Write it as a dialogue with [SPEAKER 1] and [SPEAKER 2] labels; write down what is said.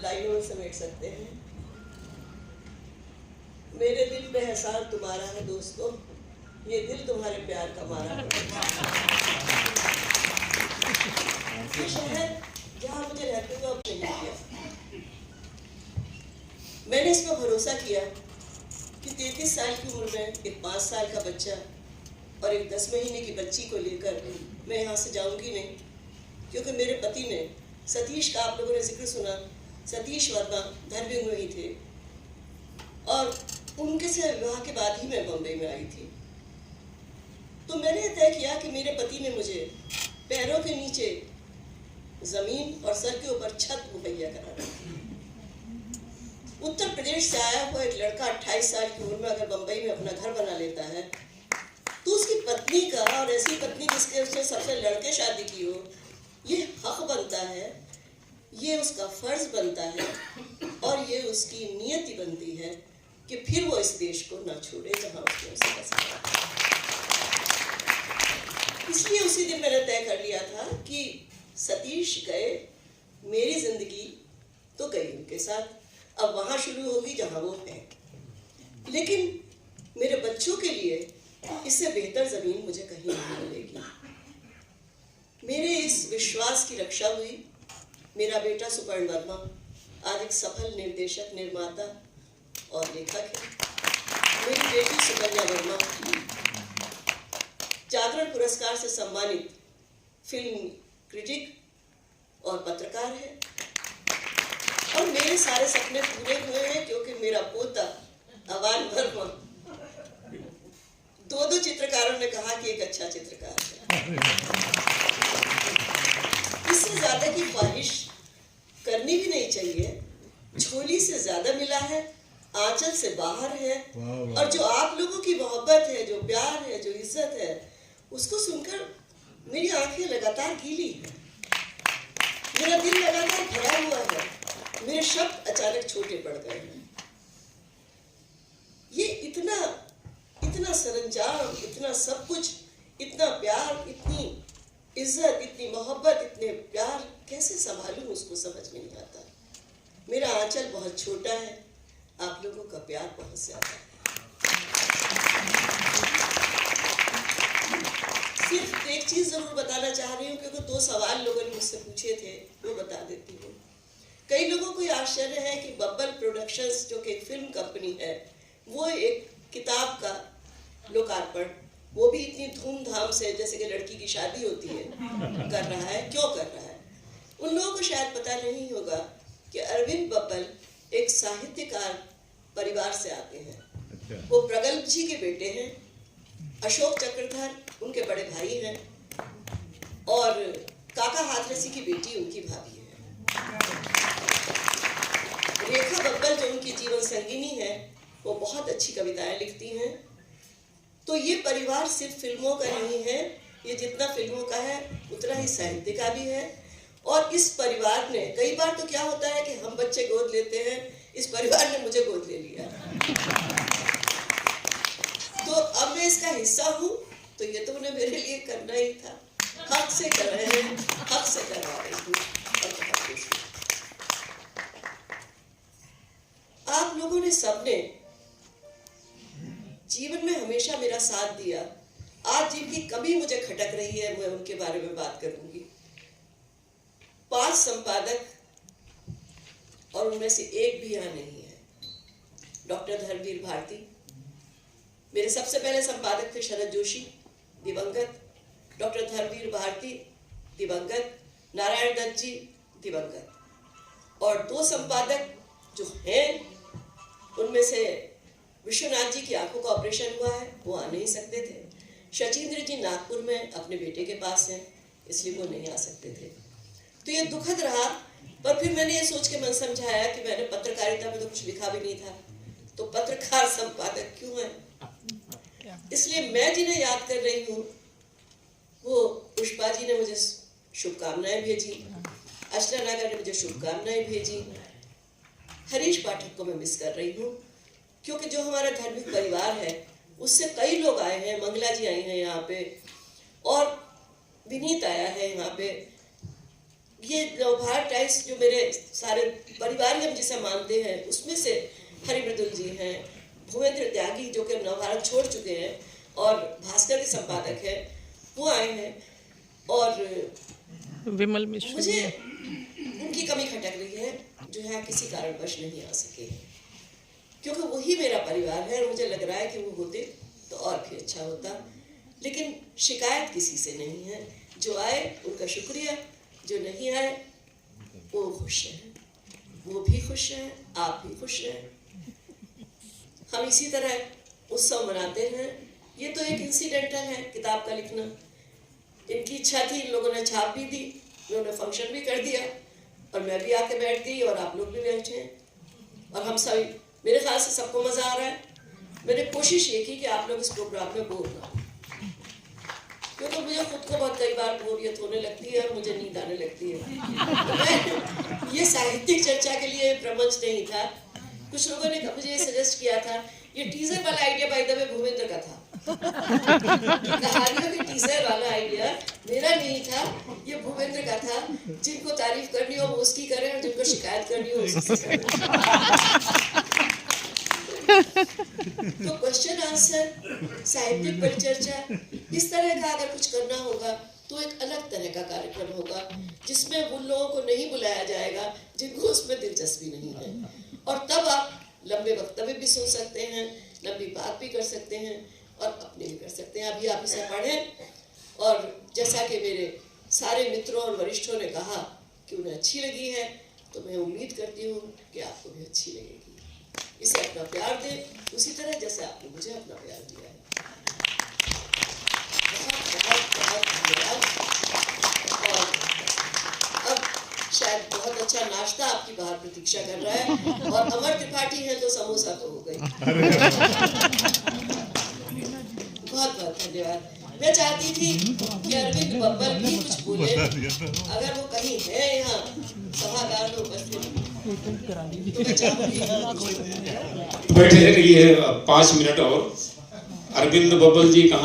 [SPEAKER 1] लाइनों में समेट सकते हैं। मेरे दिल पे एहसान तुम्हारा है दोस्तों, ये दिल तुम्हारे प्यार का मारा है। ये शहर जहाँ मुझे रहते हुए अब नहीं किया, मैंने इस पर भरोसा किया कि 33 साल की उम्र में एक 5 साल का बच्चा और एक 10 महीने की बच्ची को लेकर मैं यहाँ से जाऊँगी नहीं, क्योंकि मेरे पति ने, सतीश का आप लोगों ने जिक्र सुना, सतीश वर्मा धर्मयुग में ही थे और उनके से विवाह के बाद ही मैं बम्बई में आई थी। तो मैंने तय किया कि मेरे पति ने मुझे पैरों के नीचे जमीन और सर के ऊपर छत मुहैया कराना। उत्तर प्रदेश से आया हुआ एक लड़का 28 साल की उम्र में अगर बम्बई में अपना घर बना लेता है तो उसकी पत्नी का, और ऐसी पत्नी जिसके उसने सबसे लड़के शादी की हो, ये हक बनता है, ये उसका फर्ज बनता है और ये उसकी नियति बनती है कि फिर वो इस देश को ना छोड़े जहां उसने उसे बसाया। इसलिए उसी दिन मैंने तय कर लिया था कि सतीश गए, मेरी जिंदगी तो गई उनके साथ, अब वहां शुरू होगी जहां वो है। लेकिन मेरे बच्चों के लिए इससे बेहतर जमीन मुझे कहीं नहीं मिलेगी। मेरे इस विश्वास की रक्षा हुई। मेरा बेटा सुपर्ण वर्मा आज एक सफल निर्देशक, निर्माता और लेखक है। मेरी बेटी सुकन्या वर्मा जागरण पुरस्कार से सम्मानित फिल्म क्रिटिक और पत्रकार है। और मेरे सारे सपने पूरे हुए हैं क्योंकि मेरा पोता अवान वर्मा 2 चित्रकारों ने कहा कि एक अच्छा चित्रकार है। इससे ज्यादा की ख्वाहिश करनी भी नहीं चाहिए। झोली से ज्यादा मिला है, आंचल से बाहर है। और जो आप लोगों की मोहब्बत है, जो प्यार है, जो इज्जत है, उसको सुनकर मेरी आंखें लगातार गीली है, मेरा दिल लगातार भरा हुआ है, मेरे शब्द अचानक छोटे पड़ गए हैं। ये इतना सरंजाम, इतना सब कुछ, इतना प्यार, इतनी इज्जत, इतनी मोहब्बत, इतने प्यार कैसे संभालूं, उसको समझ में नहीं आता। मेरा आंचल बहुत छोटा है, आप लोगों का प्यार बहुत ज्यादा है। सिर्फ एक चीज जरूर बताना चाह रही हूँ, क्योंकि 2 सवाल लोगों ने मुझसे पूछे थे, वो बता देती हूँ। कई लोगों को आश्चर्य है कि बब्बल प्रोडक्शंस, जो कि एक फिल्म कंपनी है, वो एक किताब का लोकार्पण, वो भी इतनी धूमधाम से, जैसे कि लड़की की शादी होती है, कर रहा है। क्यों कर रहा है? उन लोगों को शायद पता नहीं होगा कि अरविंद बब्बल एक साहित्यकार परिवार से आते हैं। वो प्रगल्भ जी के बेटे हैं, अशोक चक्रधर उनके बड़े भाई हैं और काका हाथरसी की बेटी उनकी भाभी है। रेखा बब्बल जो उनकी जीवन संगिनी है, वो बहुत अच्छी कविताएं लिखती हैं। तो ये परिवार सिर्फ फिल्मों का नहीं है, ये जितना फिल्मों का है उतना ही साहित्य का भी है। और इस परिवार ने, कई बार तो क्या होता है कि हम बच्चे गोद लेते हैं, इस परिवार ने मुझे गोद ले लिया। तो अब मैं इसका हिस्सा हूँ, तो ये तो उन्हें मेरे लिए करना ही था। हक से कर रहे हैं, हक से करवा रही हूँ और बहुत खुश हूँ। आप लोगों ने सबने जीवन में हमेशा मेरा साथ दिया। आज जिनकी कमी मुझे खटक रही है, मैं उनके बारे में बात करूंगी। 5 संपादक और उनमें से एक भी यहाँ नहीं है। डॉक्टर धर्मवीर भारती मेरे सबसे पहले संपादक थे, शरद जोशी दिवंगत, डॉक्टर धर्मवीर भारती दिवंगत, नारायण दत्त जी दिवंगत। और 2 संपादक जो हैं, उनमें से विश्वनाथ जी की आंखों का ऑपरेशन हुआ है, वो आ नहीं सकते थे। शचीन्द्र जी नागपुर में अपने बेटे के पास हैं, इसलिए वो नहीं आ सकते थे। तो ये दुखद रहा, पर फिर मैंने ये सोच के मन समझाया कि मैंने पत्रकारिता में तो कुछ लिखा भी नहीं था, तो पत्रकार संपादक क्यों है। इसलिए मैं जिन्हें याद कर रही हूँ, वो पुष्पा जी ने मुझे शुभकामनाएं भेजी, अर्चना नागर ने मुझे शुभकामनाएं भेजी, हरीश पाठक को मैं मिस कर रही हूँ, क्योंकि जो हमारा धार्मिक परिवार है उससे कई लोग आए हैं। मंगला जी आई हैं यहाँ पे, और विनीत आया है यहाँ पे, ये नवभारत टाइम्स जो मेरे सारे परिवार हम जिसे मानते हैं उसमें से हरिमृदुल जी हैं, भूपेंद्र त्यागी जो कि नवभारत छोड़ चुके हैं और भास्कर के संपादक हैं, वो आए हैं, और
[SPEAKER 2] विमल मिश्र
[SPEAKER 1] मुझे उनकी कमी खटक रही है जो यहाँ किसी कारणवश नहीं आ सके, क्योंकि वही मेरा परिवार है और मुझे लग रहा है कि वो होते तो और भी अच्छा होता। लेकिन शिकायत किसी से नहीं है, जो आए उनका शुक्रिया, जो नहीं आए वो खुश हैं, वो भी खुश हैं, आप भी खुश हैं। हम इसी तरह उत्सव मनाते हैं। ये तो एक इंसिडेंटल है किताब का लिखना। इनकी इच्छा थी, इन लोगों ने छाप भी दी, उन्होंने फंक्शन भी कर दिया और मैं भी आके बैठ गई और आप लोग भी बैठे हैं और हम सभी, मेरे ख्याल से सबको मजा आ रहा है। मैंने कोशिश ये की कि आप लोग इस प्रोग्राम में बोर ना हो, क्योंकि मुझे खुद को बहुत कई बार बोरियत होने लगती है और मुझे नींद आने लगती है। ये साहित्यिक चर्चा के लिए प्रबंध नहीं था। कुछ लोगों ने मुझे ये सजेस्ट किया था, ये टीजर वाला idea by the way Bhupendra का था। कहानियों के टीजर वाला आइडिया मेरा नहीं था, ये भूपेंद्र का था। जिनको तारीफ करनी हो वो उसकी करें और जिनको शिकायत करनी हो उसकी करें। तो क्वेश्चन आंसर, साहित्यिक परिचर्चा, इस तरह का अगर कुछ करना होगा तो एक अलग तरह का कार्यक्रम होगा जिसमें उन लोगों को नहीं बुलाया जाएगा जिनको उसमें दिलचस्पी नहीं है, और तब आप लंबे वक्तव्य भी सुन सकते हैं, लंबी बात भी कर सकते हैं और अपने भी कर सकते हैं। अभी आप इसे पढ़ें और जैसा कि मेरे सारे मित्रों और वरिष्ठों ने कहा कि उन्हें अच्छी लगी है, तो मैं उम्मीद करती हूँ कि आपको भी अच्छी लगेगी। इसे अपना प्यार दें उसी तरह जैसे आपने मुझे अपना प्यार दिया है। बहुत बहुत बहुत धन्यवाद। और अब शायद बहुत अच्छा नाश्ता आपकी बाहर प्रतीक्षा कर रहा है, और अमर त्रिपाठी है तो समोसा तो हो गई। बहुत बहुत धन्यवाद। मैं चाहती थी कि अरविंद बब्बर भी कुछ बोले, अगर वो कहीं है यहाँ सभागार में उपस्थित, तो मैं चाहूंगी
[SPEAKER 3] बैठे रहिए 5 मिनट और। अरविंद बब्बर जी कहाँ